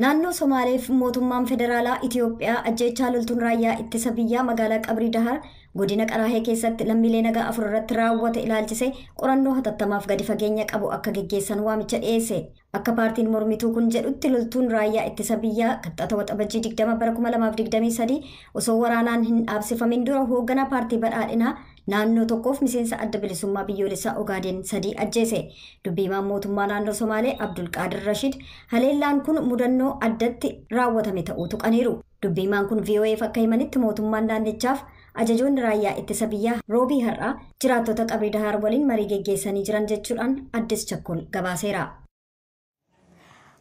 Naannoo Somaaleef mootummaan federaalaa Itiyoophiyaa ajjeechaa loltuun raayyaa ittisa biyyaa magaalaa Qabrii Dahar godina Qaraahee keessatti lammiilee nagaa 4 irratti raawwate ilaalchise qorannoo hatattamaaf gadi fageenya qabu akka geggeessan waamicha dhiyeesse. Akka paartiin mormituu kun jedhutti loltuun raayyaa ittisa biyyaa qaxxata waxabajjii 20 bara 2023 osoo waraanaan hin dhaabsifamin dura hoogganaa paartii badhaadhinaa naannoo tokkoof miseensa adda bilisummaa biyyoolessaa Ogaadeen 3 ajjeese. Dubbiimaan mootummaa naannoo Somaalee Abdul Qaadir Rashid haleellaan kun mudannoo addatti raawwatame ta'uu tuqaniiru. Dubbiimaan kun VOA'f akka himanitti mootummaan naannichaaf ajajoonni raayyaa ittisa biyyaa roobii har'aa jiraattota Qabrii Dahar waliin marii geggeessanii jiran jechuudhaan Addis Chakkol gabaaseera.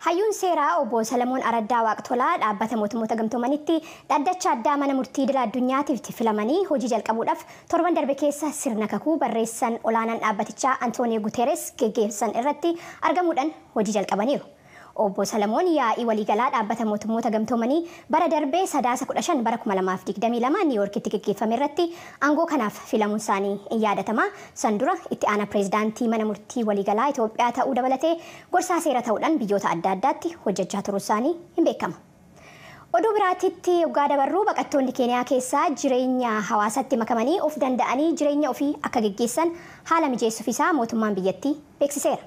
Hayyuun seeraa obbo Salamoon Araddaa Waaqtolaa dhaabbata mootummoota gamtoomanitti dhaddacha addaa mana murtii idil addunyaatiif filamanii hojii jalqabuudhaaf torban darbe keessa sirna kakuu barreessan olaanaan dhaabbatichaa Antooniyo Guteres geggeessan irratti argamuudhaan hojii jalqabaniiru. Obbo Salamoon yaa'ii waliigalaa dhaabbata mootummoota gamtoomanii bara darbee sadaasa 15 bara 2022 Niiwuorkitti geggeeffame irratti aangoo kanaaf filamuun isaanii in yaadatama. San dura itti aanaa pireezidaantii mana murtii waliigalaa Itoophiyaa ta'uu dabalatee gorsaa seera ta'uudhaan biyyoota adda addaatti hojjechaa turuu isaanii hin beekama. Oduu biraatitti waggaa dabarruu baqattoonni Keeniyaa keessaa jireenya hawaasatti makamanii of danda'anii jireenya ofii akka geggeessan haala mijeessuuf isaa mootummaan biyyattii beeksiseera.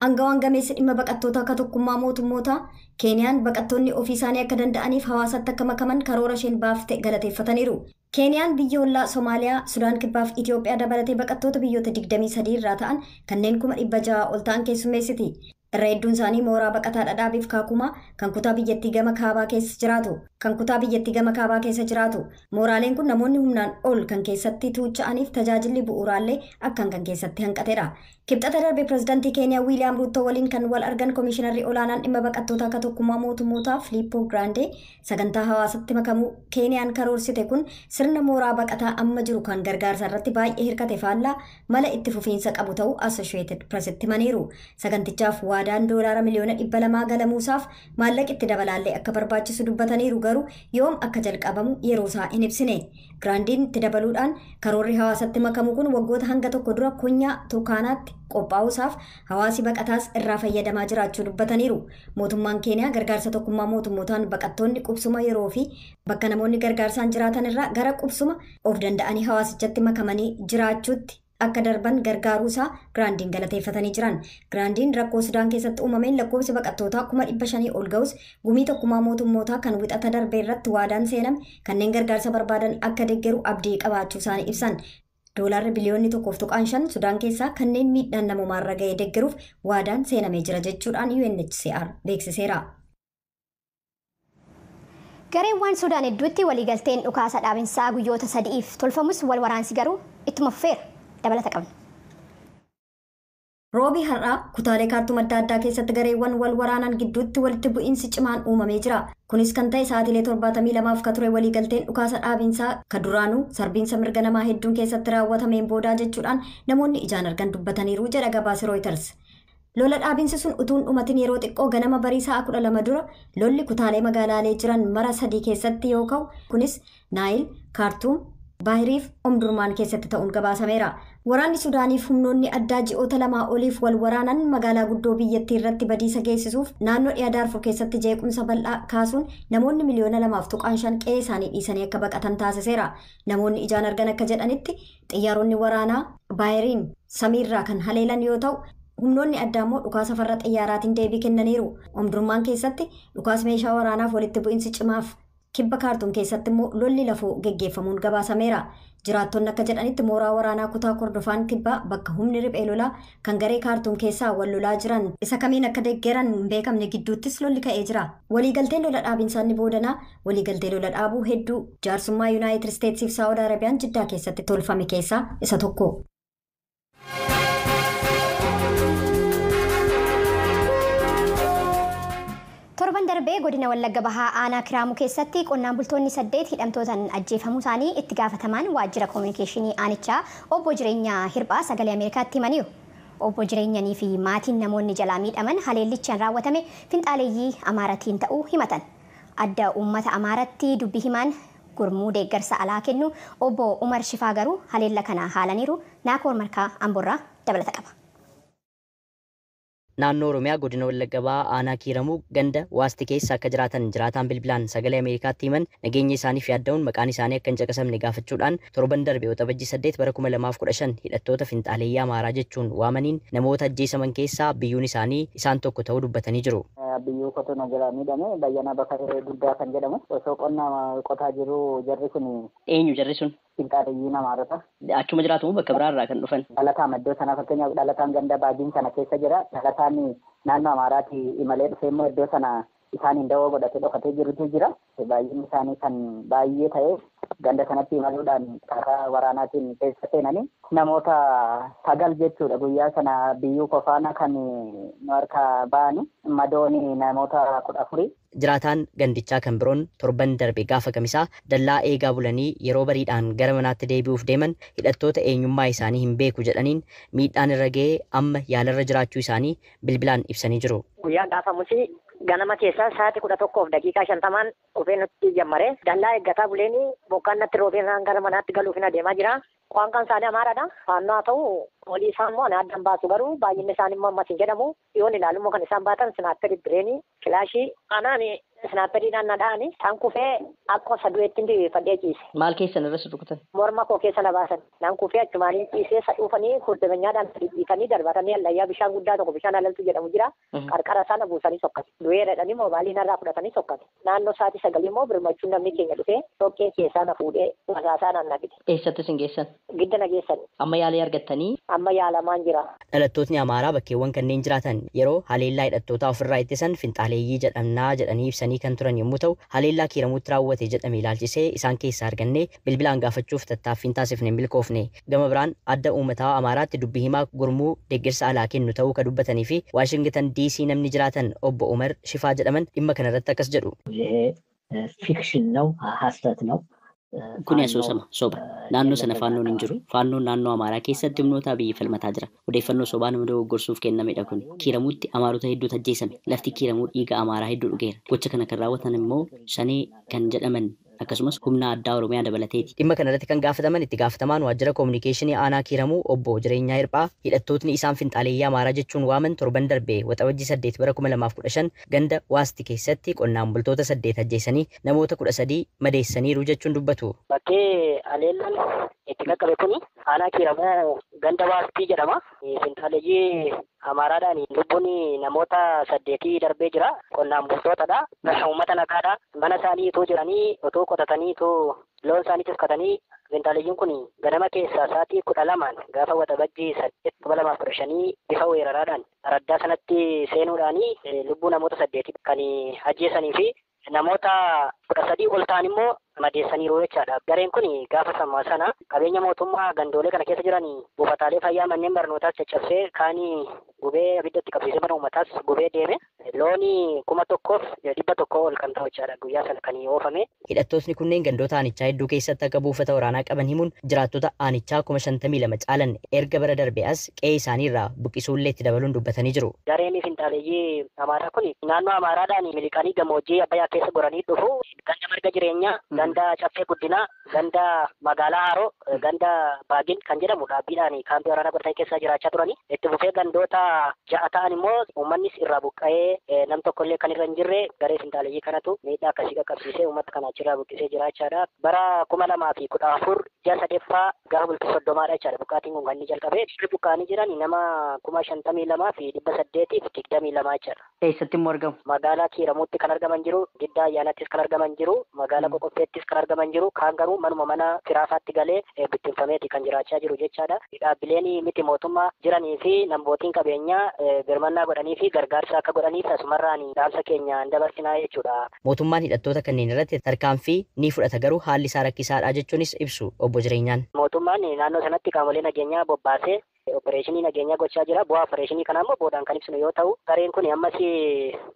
Angawaan gameessa dhimma baqattoota akka tokkummaa mootummoota Keeniyaan baqattoonni ofii isaanii akka danda'aniif hawaasatti akka makaman karoora isheen baafte galateeffataniiru. Keeniyaan biyya ollaa Somaaliyaa, Sudaan Kibbaaf Itiyoophiyaa dabalatee baqattoota biyyoota 23 irraa ta'an kanneen 600 ol ta'an keessummeessiti. Irra hedduun isaanii mooraa baqataa dhadhaabiif kaakumaa kan kutaa biyyattii gama kaabaa keessa jiraatu. Mooraaleen kun namoonni humnaan ol kan keessatti tuucha'aniif tajaajilli bu'uuraalee akkan kan keessatti hanqatedha. Kibxata darbe pireezidaantii Keeniyaa Wiiliyaam Ruuttoo waliin kan wal argan komishinarri olaanaan dhimma baqattoota akka tokkummaa mootummootaa Filiippoo Giraandee sagantaa hawaasatti makamuu Keeniyaan karoorsite kun sirna mooraa baqataa amma jiru kan gargaarsa irratti baay'ee hirkate faallaa mala itti fufiinsa qabu ta'uu Associated Pressitti himaniiru. Sagantichaaf waadaan doolaara miliyoona 200 galamuusaaf maallaqi itti dabalaallee akka barbaachisu dubbataniiru garuu yoom akka jalqabamu yeroo isaa hin ibsine. Giraandiin itti dabaluudhaan karoorri hawaasatti makamuu kun waggoota hanga tokko dura konyaa Turkaanaatti qophaa'uusaaf hawaasi baqataas irraa fayyadamaa jiraachuu dubbataniiru. Mootummaan Keeniyaa gargaarsa tokkummaa mootummootaan baqattoonni qubsuma yeroo fi bakka namoonni gargaarsaan jiraatan irraa gara qubsuma of danda'anii hawaasichatti makamanii jiraachuutti akka darban gargaaruusaa Giraandiin galateeffatanii jiran. Giraandiin rakkoo Sudaan keessatti uumameen lakkoofsi baqattootaa 500 ol ga'us gumii tokkummaa mootummootaa kan wixata darbe irratti waadaan seename kanneen gargaarsa barbaadan akka deeggaru abdii qabaachuu isaanii ibsan. Doolaarri biliyoonni 1.5 Sudaan keessaa kanneen miidhaan namumaarra ga'ee deeggaruuf waadaan seenamee jira jechuudhaan UNHCR beeksiseera. Gareewwan Sudaan hedduutti waliigalteen dhukaasa dhaabinsaa guyyoota 3f tolfamus wal waraansi garuu ittuma fufeera. Dabalata qabna. Roobii har'aa kutaalee kaartuum adda addaa keessatti gareewwan wal waraanan gidduutti walitti bu'iinsi cimaan uumamee jira. Kunis kan ta'e sa'aatiilee 72 ka ture waliigalteen dhukaasa dhaabinsaa ka duraanuu sarbiinsa mirga namaa hedduun keessatti raawwatameen boodaa jechuudhaan namoonni ijaan argan dubbataniiru jedha gabaasi Reuters. Lola dhaabinsi sun utuun dhumatin yeroo xiqqoo ganama barii sa'a 12 dura lolli kutaalee magaalaalee jiran mara 3 keessatti yoo ka'u kunis Naayil, Kaartuum, Baahiriif Omdurmaan keessatti ta'uun gabaasameera. Waraanni Sudaaniif humnoonni addaa ji'oota 2 oliif wal waraanan magaalaa guddoo biyyattii irratti badiisa geessisuuf naannoo dhiyaa Daarfur keessatti jeequmsa bal'aa kaasuun namoonni miliyoona 2.5 qe'ee isaanii dhiisanii akka baqatan taasiseera. Namoonni ijaan argan akka jedhanitti xiyyaaronni waraanaa Baahiriin samiirraa kan haleelan yoo ta'u humnoonni addaa immoo dhukaasa farra xiyyaaraatiin deebii kennaniiru. Omdurmaan keessatti dhukaasa meeshaa waraanaaf walitti bu'iinsi cimaaf kibba Kaartuum keessatti immoo lolli lafoo geggeeffamuun gabaasameera. Jiraattonni akka jedhanitti mooraa waraanaa kutaa Kordofaan kibbaa bakka humni riphee lolaa kan garee Kaartuum keessaa wal lolaa jiran isa kamiin akka deeggaran hin beekamne gidduuttis lolli ka'ee jira. Waliigalteen lola dhaabinsaa inni boodanaa waliigaltee lola dhaabuu hedduu jaarsummaa Yuunaayitid Isteetsiif Saawud Arabiyaan Jiddaa keessatti tolfame keessaa isa tokko. Torban darbee godina Wallagga Bahaa aanaa Kiraamuu keessatti qonnaan bultoonni 8 hidhamtootaan ajjeefamuu isaanii itti gaafatamaan waajjira koominikeeshinii aanichaa obbo Jireenyaa Hirphaa sagalee Ameerikaatti himaniiru. Obbo Jireenyanii fi maatiin namoonni jalaa miidhaman haleellichaan raawwatame finxaaleeyyii Amaaratiin ta'uu himatan. Adda uummata Amaaratti dubbii himaan gurmuu deeggarsa alaa kennu obbo Umar Shifaa garuu haleella kana haalaniiru. Naakoor Markaa Amborraa dabalata qaba. naannoo Oromiyaa godina Wallagga Bahaa aanaa Kiiramuu ganda waasti keessa akka jiraatan jiraataan bilbilaan sagalee Ameerikaatti himan nageenya isaaniif yaadda'uun maqaan isaanii akka hin caqasamne gaafachuudhaan torban darbe waxabajjii 8 bara 2015 hidhattoota finxaaleeyyaa Amaaraa jechuun waamaniin namoota ajjeesaman keessaa biyyuun isaanii isaan tokko ta'uu dubbatanii jiru. Biyyuu qotuna jira miidhame bayyana bakka guddaa kan jedhamu osoo qonna qotaa jiru jarri kun Eenyu jarri sun? finxaaleeyyii Amaarota. Achuma jiraatu moo bakka biraarraa kan dhufan? Dhalataan iddoo sana fakkeenyaaf dhalataan ganda baajiin sana keessa jira. Dhalataan naannoo Amaaraatti imalee dhufee immoo iddoo sana isaaniin dawoo godhatee dhokatee jirutu jira. Baay'inni isaanii kan baay'ee ta'e ganda sanatti imaluudhaan karaa waraanaatiin keessa seenanii namoota 9 jechuudha guyyaa sana biyyuu kofaana kan nu harkaa ba'anii madooni namoota 14. Jiraataan gandichaa kan biroon torban darbe gaafa kamisaa dallaa eegaa bulanii yeroo bariidhaan gara manaatti deebi'uuf deeman hidhattoota eenyummaa isaanii hin beeku jedhaniin miidhaan irra ga'ee amma yaalarra jiraachuu isaanii bilbilaan ibsanii jiru. Guyyaa gaafamusi ganama keessaa sa'aatii 11 daqiiqaa 50 dhufee nutti jammare dallaa eeggataa buleeni bokkaan natti roobee gara manaatti galuuf adeemaa jira. Waan kan isaanii Amaaraadha. Faannoo haa ta'u olii isaan immoo addaan baasu garuu baay'inni isaanii immoo ammas hin jedhamu. Yoon ilaalu immoo kan isaan baatan sinaapperii bireenii kilaashii anaan sinaaperiidhaan nadha'anii isaan kufee akka sadu'eetti fadhee ciise. Maal keessan irra rukutan? Morma koo keessa na baasan. Naan kufee achumaanii ciisee sadhuufanii hordofenyaadhaan dhiitanii darbatanii allayyaa bishaan guddaa tokko bishaan alaltu jedhamu jira. Qarqara sana buusanii sokkate. Du'ee dhadhanii moobaalii narraa fudhatanii sokkate. Naannoo sa'aatii 9 immoo birmachuun namni keenya dhufee dhoqqee keessaa na fuudhee wasaasaa naan na fide. Eessatti isin geessan? Gidda na geessan. Amma yaalii argattanii? Amma yaalamaan jira. Dhalattootni Amaaraa bakkeewwan kanneen jiraatan yeroo haleellaa hidhattootaa ofirraa ittisan finxaaleeyyii jedhamnaa jedhanii ibsanii kan turan yommuu ta'u haleellaa Kiiramuutti raawwate jedhame ilaalchisee isaan keessaa argannee bilbilaan gaafachuuf tattaaffiin taasifne hin milkoofne. Gama biraan adda uummataa Amaaraatti dubbii himaa gurmuu deeggarsa alaa kennu ta'uu kan dubbatanii fi Waashingtan DC namni jiraatan obbo Umar Shifaa jedhaman dhimma kanarratti akkas jedhu. Fikshin ነው ሀሰት ነው. Kuni asoosama soba naannoo sana faannoon hin jiru faannoon naannoo Amaaraa keessatti humnoota biyya falmataa jira odeeffannoo sobaa nama dogoggorsuuf kennamedha kun Kiiramuutti Amaarota hedduutu ajjeesame lafti Kiiramuu dhiiga Amaaraa hedduu dhugeera gocha kana kan raawwatan immoo shanee kan jedhaman akkasumas humna addaa Oromiyaa dabalateeti. Dhimma kanarratti kan gaafataman itti gaafatamaan waajjira koominikeeshinii aanaa Kiiramuu obbo Jireenyaa Hirphaa hidhattootni isaan finxaaleeyyaa Amaaraa jechuun waaman torban darbee waxabajjii 8 bara 2015 ganda waasti keessatti qonnaan bultoota 8 ajjeesanii namoota 13 madeessaniiru jechuun dubbatu. Bakkee aleellaan itti qaqqabe kuni aanaa Kiiramuu ganda waastii jedhama. Finxaaleeyyii Amaaraadhaan lubbuun namoota 8 darbee jira. Qonnaan bultootadha. Uummata nagaadha. Mana isaanii itoo jiranii otoo qotatanii itoo loon isaanii tiksatanii finxaaleeyyiin kun ganama keessaa sa'aatii 12 gaafa waxabajjii 8 2015 bifa weeraraadhaan araddaa sanatti seenuudhaan lubbuu namoota 8 kan ajjeesanii fi namoota 13 ol ta'an immoo madeessaniiru jechaadha. Gareen kun gaafa sammaa sana qabeenya mootummaa gandoolee kana keessa jiran buufataalee fayyaa manneen barnootaas caccabsee kaanii gubee abiddatti qabsiisee mana uummataas gubee deeme looni 1,100 ol kan ta'u jechaadha guyyaa sana kan oofame. Hidhattootni kunneen gandoota aanichaa hedduu keessatti akka buufata waraanaa qaban himuun jiraattota aanichaa 52 caalan erga bara darbee as qe'ee isaaniirraa buqqisuullee itti dabaluun dubbatanii jiru. Gareen finxaaleeyyii Amaaraa kun naannoo Amaaraadhaan miliqanii gammoojjii Abbayyaa keessa goranii dhufu ganda marga jireenyaa ganda caffee guddinaa ganda magaalaa Haroo ganda Baagin kan jedhamu dhaabbiidhaan kaampii waraanaa godhatanii keessa jiraachaa turanii itti fufee gandoota 6 ta'an immoo uummannis irraa buqqa'ee nam tokkollee kan irra hin jirre garee finxaaleeyyii kanatu miidhaa akkasii qaqqabsiisee uummata kana achirraa buqqisee jiraachaadha. Bara 2014 ji'a sadeeffaa gaafa bultii 30dha jechaadha buqqaatiin kun kan inni jalqabee buqqaanii jiran nama 52,822 jechaadha. Eessatti immoo argamu? Magaalaa Kiiramuutti kan argaman jiru, Giddaa Ayyaanaattis kan argaman jiru, magaalaa Qoqqofeettis kan argaman jiru, kaan garuu manuma mana firaasaatti galee bittinfameeti kan jiraachaa jiru jechaadha. Dhaabbileen miti mootummaa jiranii fi namootni qabeenyaa birmannaa godhanii fi gargaarsa akka godhaniif asumarraan dhaamsa keenya dabarsinaa jechuudha. Mootummaan hidhattoota kanneen irratti tarkaanfii ni fudhata garuu haalli isaa rakkisaadha jechuunis ibsu obbo Jireenyaan. Mootummaan naannoo sanatti qaamolee nageenyaa bobbaasee opereeshinii nageenyaa gochaa jira. Bu'aa opereeshinii kanaa immoo boodaan kan ibsinu yoo ta'u gareen kun ammas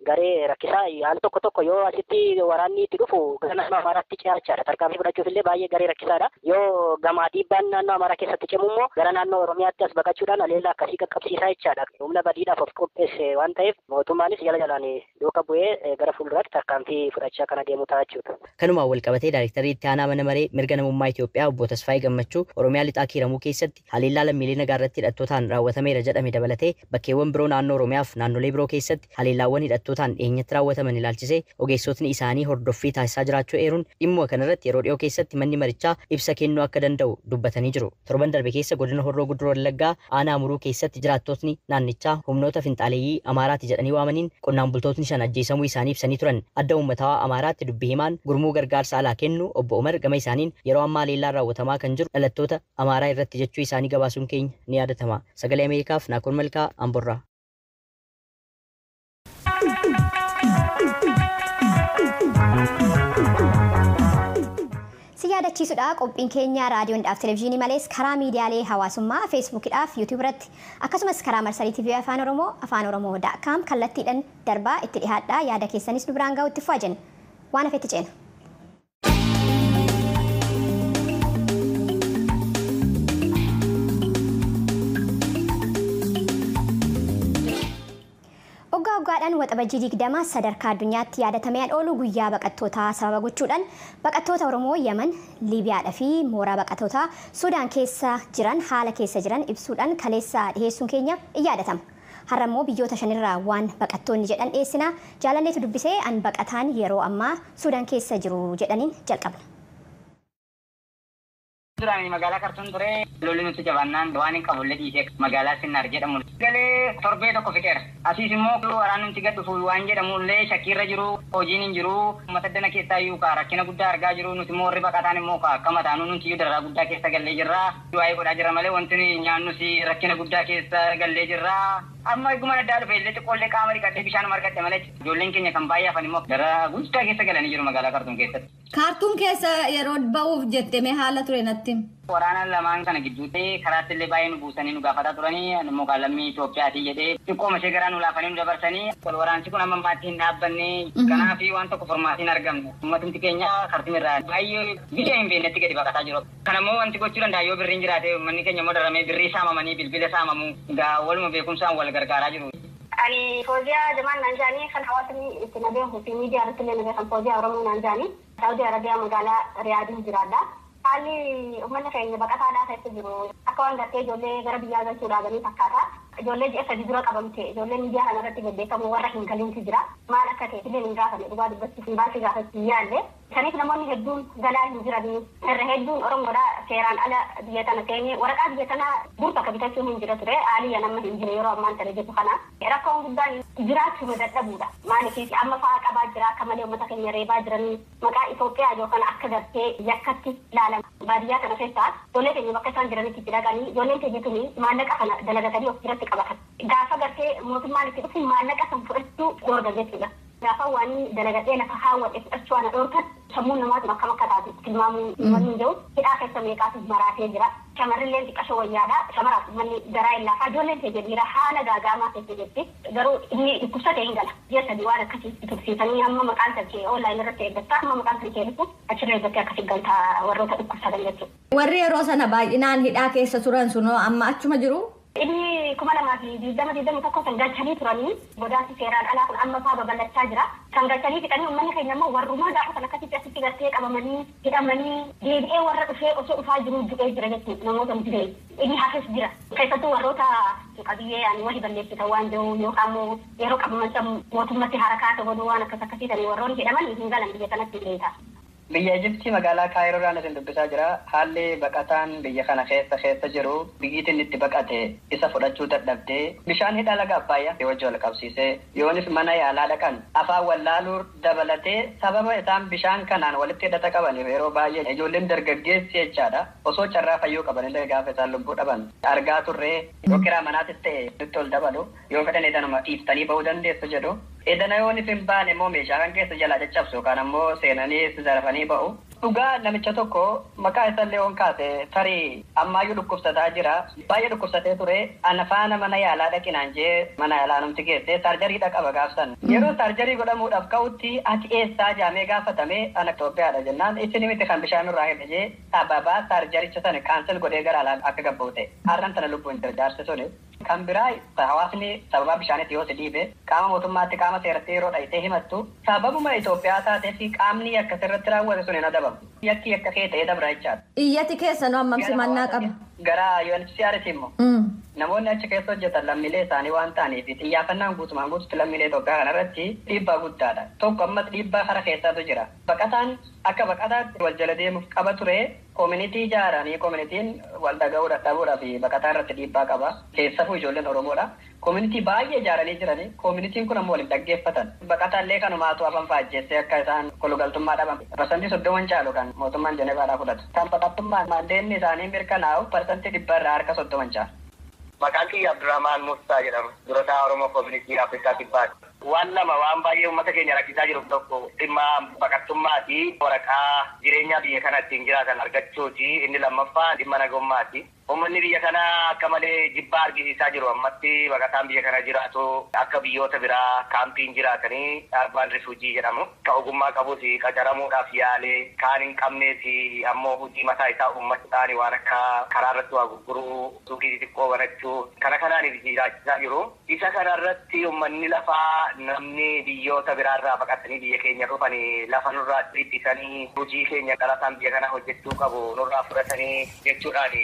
garee rakkisaa al tokko yoo asitti waraanni itti dhufu gara naannoo Amaaraatti ciyaachaadha. Tarkaanfii fudhachuuf illee baay'ee garee rakkisaadha. Yoo gamaa dhiibbaan naannoo Amaaraa keessatti cimu immoo gara naannoo Oromiyaatti as baqachuudhaan aleellaa akkasii qaqqabsiisaa jechaadha. Humna badiidhaaf of qopheesse waan ta'eef mootummaanis jala jalaan duuka bu'ee gara fuulduraatti tarkaanfii fudhachaa kana deemu ta'a jechuudha. Kanumaan wal qabatee Daayirektarii itti aanaa mana maree mirga namummaa Itoophiyaa obbo Tasfaayee Gammachuu Oromiyaa lixaa Kiiramuu keessatti haleellaa lammiilee nagaa irratti hidhattootaan raawwatameera jedhame dabalatee bakkeewwan biroo naannoo Oromiyaaf naannolee biroo keessatti haleellaawwan hidhattootaan dhiyeenyatti raawwataman ilaalchisee ogeessotni isaanii hordoffii taasisaa jiraachuu eeruun dhimma kanarratti yeroo dhiyoo keessatti manni marichaa ibsa kennuu akka danda'u dubbatanii jiru. Torban darbe keessa godina Horroo Guduroo Wallaggaa aanaa Amuruu keessatti jiraattotni naannichaa humnoota finxaaleeyyii Amaaraati jedhanii waamaniin qonnaan bultootni shan ajjeesamuu isaanii ibsanii turan. Adda uummataa Amaaraatti dubbii himaan gurmuu gargaarsa alaa kennu obbo Umar gama isaaniin yeroo ammaa leellaan raawwatamaa kan jiru dhalattoota Amaaraa irratti jechuu isaanii gabaasuun keenya ni yaadatama. Sagalee Ameerikaaf Naakoor Malkaa Amborraa. Siyaadachiisudha qophiin keenya raadiyoodhaaf televezyiinii malees karaa miidiyaalee hawaasummaa feesbuukidhaaf yuutuub irratti akkasumas karaa marsarii TV afaan oromoo.com kallattiidhaan darbaa itti dhihaadhaa yaada keessanis nu biraan ga'utti fufaa waan hafetti ceena. Waggaadhaan waxabajjii 20 sadarkaa addunyaatti yaadatameen oolu guyyaa baqattootaa sababa gochuudhaan baqattoota Oromoo Yemen, Liibiyaadhaa fi mooraa baqattootaa Sudaan keessa jiran haala keessa jiran ibsuudhaan kaleessa dhiheessuun keenya in yaadatama. Har'a immoo biyyoota shanirraa waan baqattoonni jedhan dhiyeessina jaalanneetu dubbisee an baqataan yeroo ammaa Sudaan keessa jiru jedhaniin jalqabna. Duraan magaalaa Kartuun ture lolli nuti jabaannaan waan hin qabullee dhiisee magaalaa Sinnaar jedhamu galee torbee tokko fixeera. Asiis immoo waraan nuti gad dhufu waan jedhamullee shakkiirra jiru hojiin hin jiru uummata dana keessaa iyyuu rakkina guddaa argaa jiru nuti immoo warri baqataan immoo akka mataanuu nuti iyyuu darraa guddaa keessa gallee jirra. Waa'ee godhaa jira malee wanti nyaannus rakkina guddaa keessa gallee jirra. Amma eeguma addaa dhufe illee xiqqoollee qaama dhiqadhee bishaan margadhe malee ijoolleen keenya kan baay'ee hafan immoo darraa guddaa keessa galanii jiru magaalaa Kartuun keessatti. Kartuun keessa yeroo ba'uuf jettee haala ture natti. Waraana lamaan kana gidduutti karaatti illee baay'ee nu buusanii nu gaafataa turanii immoo lammii Itoophiyaati jedhee xiqqooma ishee garaa nu laafanii nu dabarsanii wal waraansi kun amma ammaatti hin dhaabbanne kanaaf waan tokko formaatiin argamne uummatumti keenya Kartuum irraa baay'ee biyya hin beeknetti gadi baqataa jiru. Kanammoo wanti gochuu danda'a yoo birriin jiraate uummanni keenya immoo daramee birrii saamamanii bilbila saamamu egaa waluma beekumsaan wal gargaaraa jiru. Ani Fooziyaa Jamaan Naanjaanii kan hawaasni itti nabeehu fi miidiyaa irratti illee nabeekan Fooziyaa Oromoo Naanjaanii Saawudii Arabiyaa magaalaa Riyaadii jiraadha. Haalli uummanni keenya baqataadhaa keessa jiru akka waan gartee ijoollee gara biyyaa galchuu dhaabanii fakkaata. Ijoollee ji'a sadii dura qabamte ijoollee miidiyaa kana irratti gaggeeffamu warra hin galinti jira. Maal akka ta'e illee hin gaafame dhugaa dubbachuuf hin baasii gaafachuu yaalle. Saniif namoonni hedduun galaa hin jiranii irra hedduun Oromoodhaa seeraan ala biyya tana seenee waraqaa biyya tanaa dur bakka bitachuun hin jira ture haaliyya nama hin jiru yeroo ammaan tana jedhu kana rakkoon guddaan jiraachuu dadhabuudha. Maaliif amma fa'aa qabaa jira akka malee uummata keenya reebaa jiranii maqaa Itoophiyaa yookaan akka gartee yakkatti ilaalama. Baadiyyaa kana keessaa ijoollee keenya bakka isaan jiranitti itti dhaqanii ijoolleen keenya tuni maallaqa kana dalagatanii of biratti qabatan. Gaafa gartee mootummaan itti dhufu maallaqa san fudhachuu dorga jechuudha. Gaafa waan dalagatee lafa haawwadhe fudhachuu ana dhoorkan sammuun namaatu akka makka taatu tilmaamuu wanni jiru hidhaa keessa meeqaatu maraatee jira. Shamarrilleen xiqqashoo wayyaadha. Shamaraaf manni garaa hin laafaa ijoolleen keenya dhiira haala gaagaamaa keessa jirti. Garuu inni dhukkubsatee hin gala. Ji'a sadii waan akkasii tursiisanii hamma maqaan sarkee onlaayinii irratti eeggattaa hamma maqaan sarkee dhufu achirra eeggattee akkasii galtaa warroota dhukkubsatan jechuudha. Warri yeroo sana baay'inaan hidhaa keessa turan sunoo amma achuma jiru? Inni 2021 kan galchanii turanii godaansi seeraan alaa kun amma fa'aa babal'achaa jira. Kan galchanii fixanii uummanni keenya immoo warrumaa gaafa kan akkasitti asitti gartee qabamanii hidhamanii deebi'ee warra dhufee osoo dhufaa jiru du'ee jira jechuudha namoota mudee. Inni hafes jira. Keessattuu warroota qabiyyee ani walii balleessitan waan jiru yookaan immoo yeroo qabaman mootummatti harakaa ta'uu waan akkas akkasiitan warroonni hidhaman hin galan biyya kanatti illee Biyya Ijiptii magaalaa Kaayiroodhaan isin dubbisaa jira. Haalli baqataan biyya kana keessa jiru biyyittiin itti baqate isa fudhachuu dadhabdee bishaan hidha laga Abbaayyaa wajjin wal qabsiisee yoonis mana yaalaa dhaqan afaan wallaaluu dabalatee sababa isaan bishaan kanaan walitti hidhata qabaniif yeroo baay'ee ijoolleen dargaggeessi jechaadha. Osoo carraa fayyuu qabanillee gaafa isaan lubbuu dhaban argaa turree yoo kiraa manaatis ta'e nutti ol dabalu yoo fedhan edanuma dhiiftanii bahuu dandeessu jedhu. Edana yoo ni hin baane immoo meeshaa kan keessa jalaa caccabsu yookaan ammoo seenanii zarafanii ba'u. Dhugaa namicha tokko maqaa isallee on kaase tarii ammaayyuu dhukkubsataa jira. Baay'ee dhukkubsatee ture. Ana faana mana yaalaa dhaqinaan jee mana yaalaa namti geesse saarjariidha qaba gaafsan. Yeroo saarjarii godhamuudhaaf ka'utti ati eessaa jaamee gaafatame ana Itoophiyaadha jennaan. Isin miti kan bishaan irraa hidhe jee ababaa saarjaricha sana kaansel godhee gara alaa akka gabboote. Har'an tana lubbuun jaarse suni. Kan biraa hawaasni sababa bishaanitti yoo dhiibe qaama mootummaatti qaama seeratti yeroo dhayitee himattu sababuma Itoophiyaa taatee fi qaamni akka sirratti raawwate sun hin adabamu. Yakki akka kee ta'ee dabra jechaadha. Iyyati keessa nu ammam simannaa qaba. Gara UNHCR immoo namoonni achi keessa hojjetan lammiilee isaanii waan ta'aniif xiyyaafannaan guutumaan guututti lammiilee Itoophiyaa kanarratti dhiibbaa guddaadha. Tokko ammas dhiibbaa kara keessaatu jira. Baqataan akka baqataatti wal jala deemuuf qaba ture koominitii ijaaranii koominitiin wal dhaga'uu dadhabuudha fi baqataa irratti dhiibbaa qaba. Keessafuu ijoolleen Oromoodha. Koominitii baay'ee ijaaranii jiranii koominitiin kun ammoo waliin dhaggeeffatan. Baqataallee kanumaatu afaan faajjeessee akka isaan kolugaltummaa dhaban. Parsantii 30 caalu kan mootummaan Jenevaadhaa fudhatu. Kan baqattummaan maandeenni isaanii mirkanaa'u parsantii 100 irraa harka 30 caalu. Maqaan kiyya Abdurrahmaan Musaa jedhama. Durataa Oromoo Koominitii Afrikaa Kibbaati. Waan lama waan baay'ee uummata keenya rakkisaa jiru tokko dhimma baqattummaati. Waraqaa jireenya biyya kana ittiin jiraatan argachuuti. Inni lammaffaa dhimma nagummaati. Uummanni biyya kana akka malee jibbaa argisiisaa jiru. Ammatti baqataan biyya kana jiraatu akka biyyoota biraa kaampiin jiraatanii arbaan rifuujii jedhamu. Ka ogummaa qabus qacaramuudhaaf yaale kaan hin qabnees ammoo hojii mataa isaa uummachuudhaan waan akka karaa irratti waa gurguruu suuqii xixiqqoo banachuu kana kanaan jiraachisaa jiru. Isa kanarratti uummanni lafaa namni biyyoota biraarraa baqatanii biyya keenya dhufanii lafa nurraa dhiittisanii hojii keenya dhalataan biyya kana hojjechuu qabu nurraa fudhatanii jechuudhaan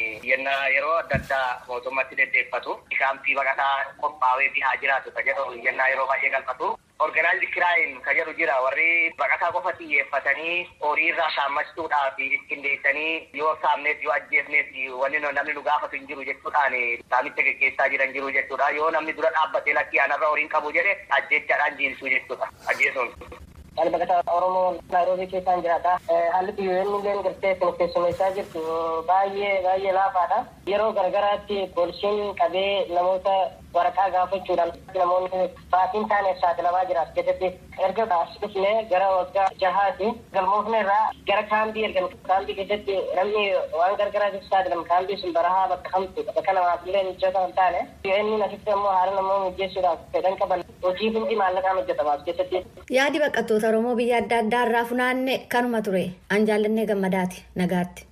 yeroo adda addaa mootummaatti deddeeffatu kaampii baqataa qophaa'ee fi haa jiraatu ka jedhu yennaa yeroo baay'ee galfatu. Organaayizdi kiraayin ka jedhu jira warri baqataa qofa xiyyeeffatanii horii irraa shaammachuudhaaf qindeessanii yoo saamneef yoo ajjeefneef wanni namni nu gaafatu hin jiru jechuudhaan saamicha geggeessaa jiran jiru jechuudha. Yoo namni dura dhaabbatee lakkii aanarra horiin qabu jedhe ajjechaadhaan jiilsuu jechuudha. Ajjeesuun. Kan baqataa Oromoo Naayiroobii keessaan jiraata. Haalli biyyoonni illee gartee keessummeessaa jirtu baay'ee laafaadha. Yeroo garagaraatti poolisiin qabee namoota waraqaa gaafachuudhaan namoonni baatiin taaneef saaxilamaa jiraatu keessatti erga dhufnee gara waggaa 6 galmoofne irraa gara kaambii ergan kaambii keessatti namni waan garagaraatiif saaxilamu kaambii sun barahaa bakka hamtu bakka namaafillee mijjata hin taane inni asitti ammoo haala namoo mijjeessuudhaaf fedhan qaban hojii hundi maallaqaan hojjetamaaf keessatti. Yaadi baqattoota Oromoo biyya adda addaa irraa funaanne kanuma ture. An jaallannee Gammadaati nagaatti.